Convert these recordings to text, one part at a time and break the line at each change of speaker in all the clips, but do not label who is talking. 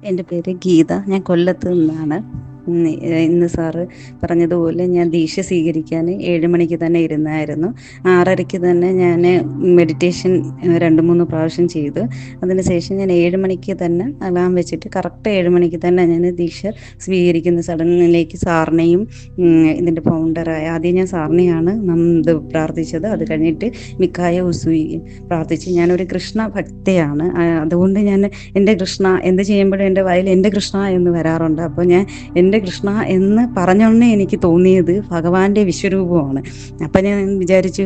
എൻ്റെ പേര് ഗീത. ഞാൻ കൊല്ലത്ത് നിന്നാണ്. ഇന്ന് സാറ് പറഞ്ഞതുപോലെ ഞാൻ ദീക്ഷ സ്വീകരിക്കാൻ 7 മണിക്ക് തന്നെ ഇരുന്നായിരുന്നു. 6:30-ക്ക് തന്നെ ഞാൻ മെഡിറ്റേഷൻ 2-3 പ്രാവശ്യം ചെയ്തു. അതിനുശേഷം ഞാൻ 7 മണിക്ക് തന്നെ അലാം വെച്ചിട്ട് കറക്റ്റ് 7 മണിക്ക് തന്നെ ഞാൻ ദീക്ഷ സ്വീകരിക്കുന്ന ചടങ്ങിലേക്ക് സാറിനെയും ഇതിൻ്റെ ഫൗണ്ടറായ ആദ്യം ഞാൻ സാറിനെയാണ് ഇത് പ്രാർത്ഥിച്ചത്. അത് കഴിഞ്ഞിട്ട് മിക്കായ ഉസൂയി പ്രാർത്ഥിച്ച്. ഞാനൊരു കൃഷ്ണ ഭക്തയാണ്. അതുകൊണ്ട് ഞാൻ എൻ്റെ കൃഷ്ണ എന്ത് ചെയ്യുമ്പോഴും എൻ്റെ വായിൽ എൻ്റെ കൃഷ്ണ എന്ന് വരാറുണ്ട്. അപ്പോൾ ഞാൻ എൻ്റെ കൃഷ്ണ എന്ന് പറഞ്ഞോണ്ടേ എനിക്ക് തോന്നിയത് ഭഗവാന്റെ വിശ്വരൂപമാണ്. അപ്പം ഞാൻ വിചാരിച്ചു,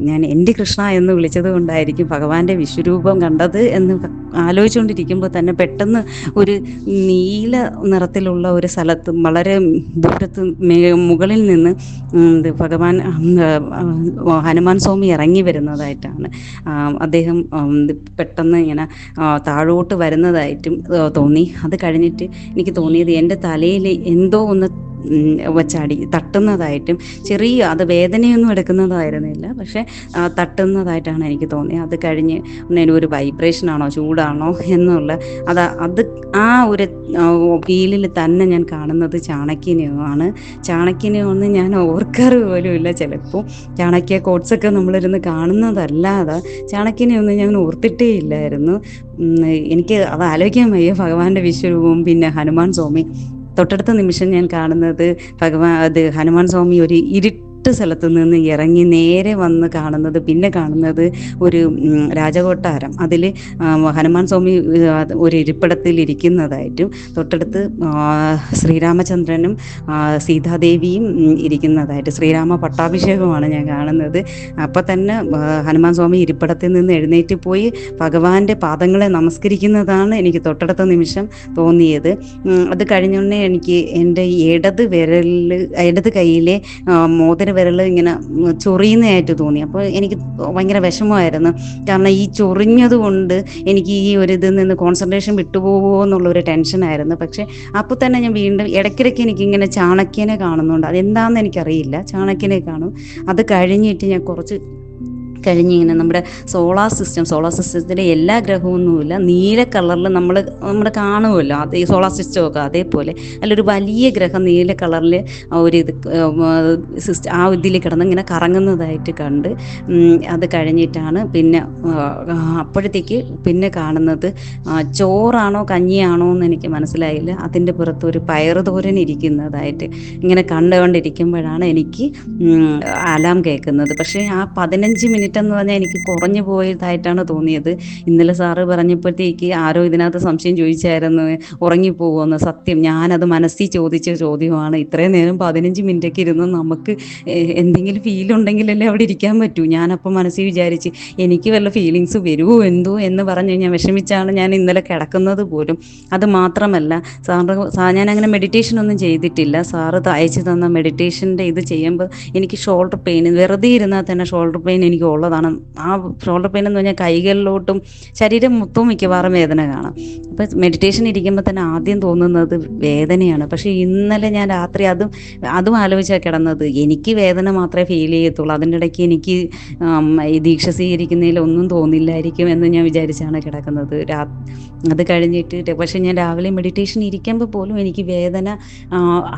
ഞാൻ എൻ്റെ കൃഷ്ണ എന്ന് വിളിച്ചത് കൊണ്ടായിരിക്കും ഭഗവാന്റെ വിശ്വരൂപം കണ്ടത് എന്ന് ആലോചിച്ചുകൊണ്ടിരിക്കുമ്പോൾ തന്നെ പെട്ടെന്ന് ഒരു നീല നിറത്തിലുള്ള ഒരു സ്ഥലത്ത് വളരെ ദൂരത്ത് മുകളിൽ നിന്ന് ഭഗവാൻ ഹനുമാൻ സ്വാമി ഇറങ്ങി വരുന്നതായിട്ടാണ്. അദ്ദേഹം പെട്ടെന്ന് ഇങ്ങനെ താഴോട്ട് വരുന്നതായിട്ടും തോന്നി. അത് കഴിഞ്ഞിട്ട് എനിക്ക് തോന്നിയത് എൻ്റെ തലയിൽ എന്തോ ഒന്ന് വച്ചാടി തട്ടുന്നതായിട്ടും, ചെറിയ അത് വേദനയൊന്നും എടുക്കുന്നതായിരുന്നില്ല, പക്ഷേ തട്ടുന്നതായിട്ടാണ് എനിക്ക് തോന്നിയത്. അത് കഴിഞ്ഞ് ഒരു വൈബ്രേഷനാണോ ചൂടാണോ എന്നുള്ള അത് ആ ഒരു ഫീലിൽ തന്നെ ഞാൻ കാണുന്നത് ചാണക്യനെയാണ്. ചാണക്യനെയൊന്നും ഞാൻ ഓർക്കാറ് പോലും ഇല്ല. ചിലപ്പോൾ ചാണക്യ കോട്ട്സൊക്കെ നമ്മളിരുന്ന് കാണുന്നതല്ലാതെ ചാണക്യനെയൊന്നും ഞാൻ ഓർത്തിട്ടേ ഇല്ലായിരുന്നു. എനിക്ക് അത് ആലോചിക്കാൻ വയ്യ. ഭഗവാന്റെ വിശ്വരൂപവും പിന്നെ ഹനുമാൻ സ്വാമി തൊട്ടടുത്ത നിമിഷം ഞാൻ കാണുന്നത് ഹനുമാൻ സ്വാമി ഒരു സ്ഥലത്ത് നിന്ന് ഇറങ്ങി നേരെ വന്ന് കാണുന്നത്, പിന്നെ കാണുന്നത് ഒരു രാജകൊട്ടാരം. അതിൽ ഹനുമാൻ സ്വാമി ഒരു ഇരിപ്പിടത്തിൽ ഇരിക്കുന്നതായിട്ടും തൊട്ടടുത്ത് ശ്രീരാമചന്ദ്രനും സീതാദേവിയും ഇരിക്കുന്നതായിട്ട്, ശ്രീരാമ പട്ടാഭിഷേകമാണ് ഞാൻ കാണുന്നത്. അപ്പം തന്നെ ഹനുമാൻ സ്വാമി ഇരിപ്പിടത്തിൽ നിന്ന് എഴുന്നേറ്റ് പോയി ഭഗവാന്റെ പാദങ്ങളെ നമസ്കരിക്കുന്നതാണ് എനിക്ക് തൊട്ടടുത്ത നിമിഷം തോന്നിയത്. അത് കഴിഞ്ഞുടനെ എനിക്ക് എൻ്റെ ഇടത് കൈയിലെ മോതിര വിരൽ ഇങ്ങനെ ചൊറിയുന്നതായിട്ട് തോന്നി. അപ്പോൾ എനിക്ക് ഭയങ്കര വിഷമമായിരുന്നു. കാരണം ഈ ചൊറിഞ്ഞത് കൊണ്ട് എനിക്ക് ഈ ഒരു ഇതിൽ നിന്ന് കോൺസെൻട്രേഷൻ വിട്ടുപോകുമോ എന്നുള്ളൊരു ടെൻഷനായിരുന്നു. പക്ഷേ അപ്പോൾ തന്നെ ഞാൻ വീണ്ടും ഇടയ്ക്കിടയ്ക്ക് എനിക്കിങ്ങനെ ചാണക്യനെ കാണുന്നുണ്ട്. അതെന്താണെന്ന് എനിക്കറിയില്ല. ചാണക്യനെ കാണും. അത് കഴിഞ്ഞിട്ട് ഞാൻ കുറച്ച് കഴിഞ്ഞിങ്ങനെ നമ്മുടെ സോളാർ സിസ്റ്റത്തിലെ എല്ലാ ഗ്രഹമൊന്നുമില്ല, നീല കളറിൽ നമ്മൾ കാണുമല്ലോ, ഈ സോളാർ സിസ്റ്റമൊക്കെ അതേപോലെ അല്ലൊരു വലിയ ഗ്രഹം നീല കളറിൽ ആ ഇതിൽ കിടന്ന് ഇങ്ങനെ കറങ്ങുന്നതായിട്ട് കണ്ട്. അത് കഴിഞ്ഞിട്ടാണ് പിന്നെ അപ്പോഴത്തേക്ക് പിന്നെ കാണുന്നത് ചോറാണോ കഞ്ഞിയാണോ എന്ന് എനിക്ക് മനസ്സിലായില്ല. അതിൻ്റെ പുറത്ത് ഒരു പയറ് തോരൻ ഇരിക്കുന്നതായിട്ട് ഇങ്ങനെ കണ്ടുകൊണ്ടിരിക്കുമ്പോഴാണ് എനിക്ക് അലാം കേൾക്കുന്നത്. പക്ഷേ ആ 15 മിനിറ്റ് എന്ന് പറഞ്ഞാൽ എനിക്ക് കുറഞ്ഞു പോയതായിട്ടാണ് തോന്നിയത്. ഇന്നലെ സാറ് പറഞ്ഞപ്പോഴത്തേക്ക് ആരോ ഇതിനകത്ത് സംശയം ചോദിച്ചായിരുന്നു, ഉറങ്ങിപ്പോകുമെന്ന്. സത്യം, ഞാനത് മനസ്സിൽ ചോദിച്ച ചോദ്യമാണ്. ഇത്രയും നേരം 15 മിനിറ്റൊക്കെ ഇരുന്ന് നമുക്ക് എന്തെങ്കിലും ഫീലുണ്ടെങ്കിലല്ലേ അവിടെ ഇരിക്കാൻ പറ്റൂ. ഞാനപ്പോൾ മനസ്സിൽ വിചാരിച്ച് എനിക്ക് വല്ല ഫീലിങ്സ് വരുമോ എന്തോ എന്ന് പറഞ്ഞ് ഞാൻ വിഷമിച്ചാണ് ഞാൻ ഇന്നലെ കിടക്കുന്നത് പോലും. അത് മാത്രമല്ല, ഞാനങ്ങനെ മെഡിറ്റേഷൻ ഒന്നും ചെയ്തിട്ടില്ല. സാറ് അയച്ചു തന്ന മെഡിറ്റേഷൻ്റെ ഇത് ചെയ്യുമ്പോൾ എനിക്ക് ഷോൾഡർ പെയിൻ, വെറുതെ ഇരുന്നാൽ തന്നെ ഷോൾഡർ പെയിൻ എനിക്ക് ഉള്ളതാണ്. ആ ഷോൾഡർ പെയിൻ എന്ന് പറഞ്ഞാൽ കൈകളിലോട്ടും ശരീരം മൊത്തവും മിക്കവാറും വേദന കാണാം. അപ്പോൾ മെഡിറ്റേഷൻ ഇരിക്കുമ്പോൾ തന്നെ ആദ്യം തോന്നുന്നത് വേദനയാണ്. പക്ഷേ ഇന്നലെ ഞാൻ രാത്രി അതും ആലോചിച്ചാണ് കിടന്നത്. എനിക്ക് വേദന മാത്രമേ ഫീൽ ചെയ്യത്തുള്ളൂ. അതിൻ്റെ ഇടയ്ക്ക് എനിക്ക് ഈ ദീക്ഷ സ്വീകരിക്കുന്നതിൽ ഒന്നും തോന്നില്ലായിരിക്കും എന്ന് ഞാൻ വിചാരിച്ചാണ് കിടക്കുന്നത്. അത് കഴിഞ്ഞിട്ട് പക്ഷേ ഞാൻ രാവിലെ മെഡിറ്റേഷൻ ഇരിക്കുമ്പോൾ പോലും എനിക്ക് വേദന,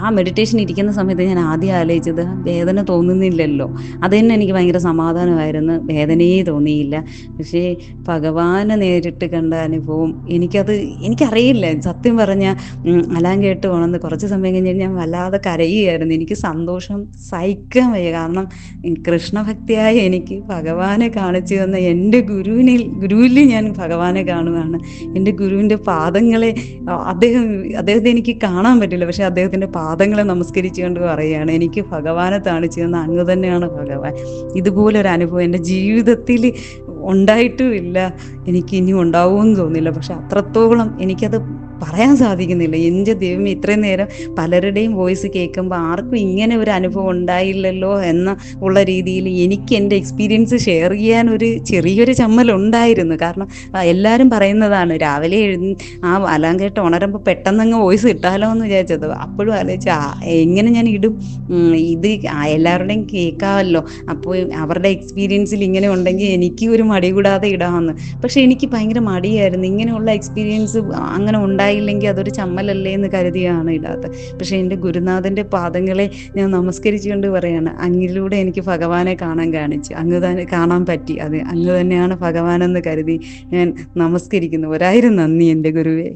ആ മെഡിറ്റേഷൻ ഇരിക്കുന്ന സമയത്ത് ഞാൻ ആദ്യം ആലോചിച്ചത് വേദന തോന്നുന്നില്ലല്ലോ. അത് തന്നെ എനിക്ക് ഭയങ്കര സമാധാനമായിരുന്നു. വേദനയെ തോന്നിയില്ല. പക്ഷേ ഭഗവാനെ നേരിട്ട് കണ്ട അനുഭവം എനിക്കറിയില്ല. സത്യം പറഞ്ഞാൽ അലാം കേട്ട് ഉണർന്ന് കുറച്ച് സമയം കഴിഞ്ഞ് ഞാൻ വല്ലാതെ കരയുകയായിരുന്നു. എനിക്ക് സന്തോഷം സഹിക്കാൻ വയ്യ. കാരണം കൃഷ്ണഭക്തിയായ എനിക്ക് ഭഗവാനെ കാണിച്ചു തന്ന എൻ്റെ ഗുരുവിൽ ഞാൻ ഭഗവാനെ കാണുകയാണ്. എൻ്റെ ഗുരുവിൻ്റെ പാദങ്ങളെ അദ്ദേഹത്തെ എനിക്ക് കാണാൻ പറ്റില്ല, പക്ഷെ അദ്ദേഹത്തിൻ്റെ പാദങ്ങളെ നമസ്കരിച്ചുകൊണ്ട് പറയുകയാണ്, എനിക്ക് ഭഗവാനെ കാണിച്ചു തന്ന അങ്ങ് തന്നെയാണ് ഭഗവാൻ. ഇതുപോലൊരു അനുഭവം എൻ്റെ ജീവിതത്തിൽ ഉണ്ടായിട്ടുമില്ല. എനിക്ക് ഇനി ഉണ്ടാവുമെന്ന് തോന്നില്ല. പക്ഷെ അത്രത്തോളം എനിക്കത് പറയാൻ സാധിക്കുന്നില്ല. എൻ്റെ ദൈവം, ഇത്രയും നേരം പലരുടെയും വോയിസ് കേൾക്കുമ്പോൾ ആർക്കും ഇങ്ങനെ ഒരു അനുഭവം ഉണ്ടായില്ലല്ലോ എന്ന ഉള്ള രീതിയിൽ എനിക്ക് എൻ്റെ എക്സ്പീരിയൻസ് ഷെയർ ചെയ്യാൻ ഒരു ചെറിയൊരു ചമ്മലുണ്ടായിരുന്നു. കാരണം എല്ലാവരും പറയുന്നതാണ്, രാവിലെ ആ അലാം കേട്ട് ഉണരുമ്പോൾ പെട്ടെന്നങ്ങ് വോയിസ് ഇട്ടാലോ എന്ന് വിചാരിച്ചത്. അപ്പോഴും ആലോചിച്ച എങ്ങനെ ഞാൻ ഇടും, ഇത് എല്ലാവരുടെയും കേൾക്കാമല്ലോ. അപ്പോൾ അവരുടെ എക്സ്പീരിയൻസിൽ ഇങ്ങനെ ഉണ്ടെങ്കിൽ എനിക്ക് ഒരു മടി കൂടാതെ ഇടാമെന്ന്. പക്ഷെ എനിക്ക് ഭയങ്കര മടിയായിരുന്നു. ഇങ്ങനെയുള്ള എക്സ്പീരിയൻസ് അങ്ങനെ ഉണ്ടായി ഇടായില്ലെങ്കിൽ അതൊരു ചമ്മലല്ലേ എന്ന് കരുതിയാണ് ഇടാത്തത്. പക്ഷെ എൻ്റെ ഗുരുനാഥൻ്റെ പാദങ്ങളെ ഞാൻ നമസ്കരിച്ചുകൊണ്ട് പറയാണ്, അങ്ങിലൂടെ എനിക്ക് ഭഗവാനെ കാണിച്ചു, അങ്ങ് തന്നെ കാണാൻ പറ്റി, അത് അങ്ങ് തന്നെയാണ് ഭഗവാനെന്ന് കരുതി ഞാൻ നമസ്കരിക്കുന്നു. ഒരായിരം നന്ദി എൻ്റെ ഗുരുവേ.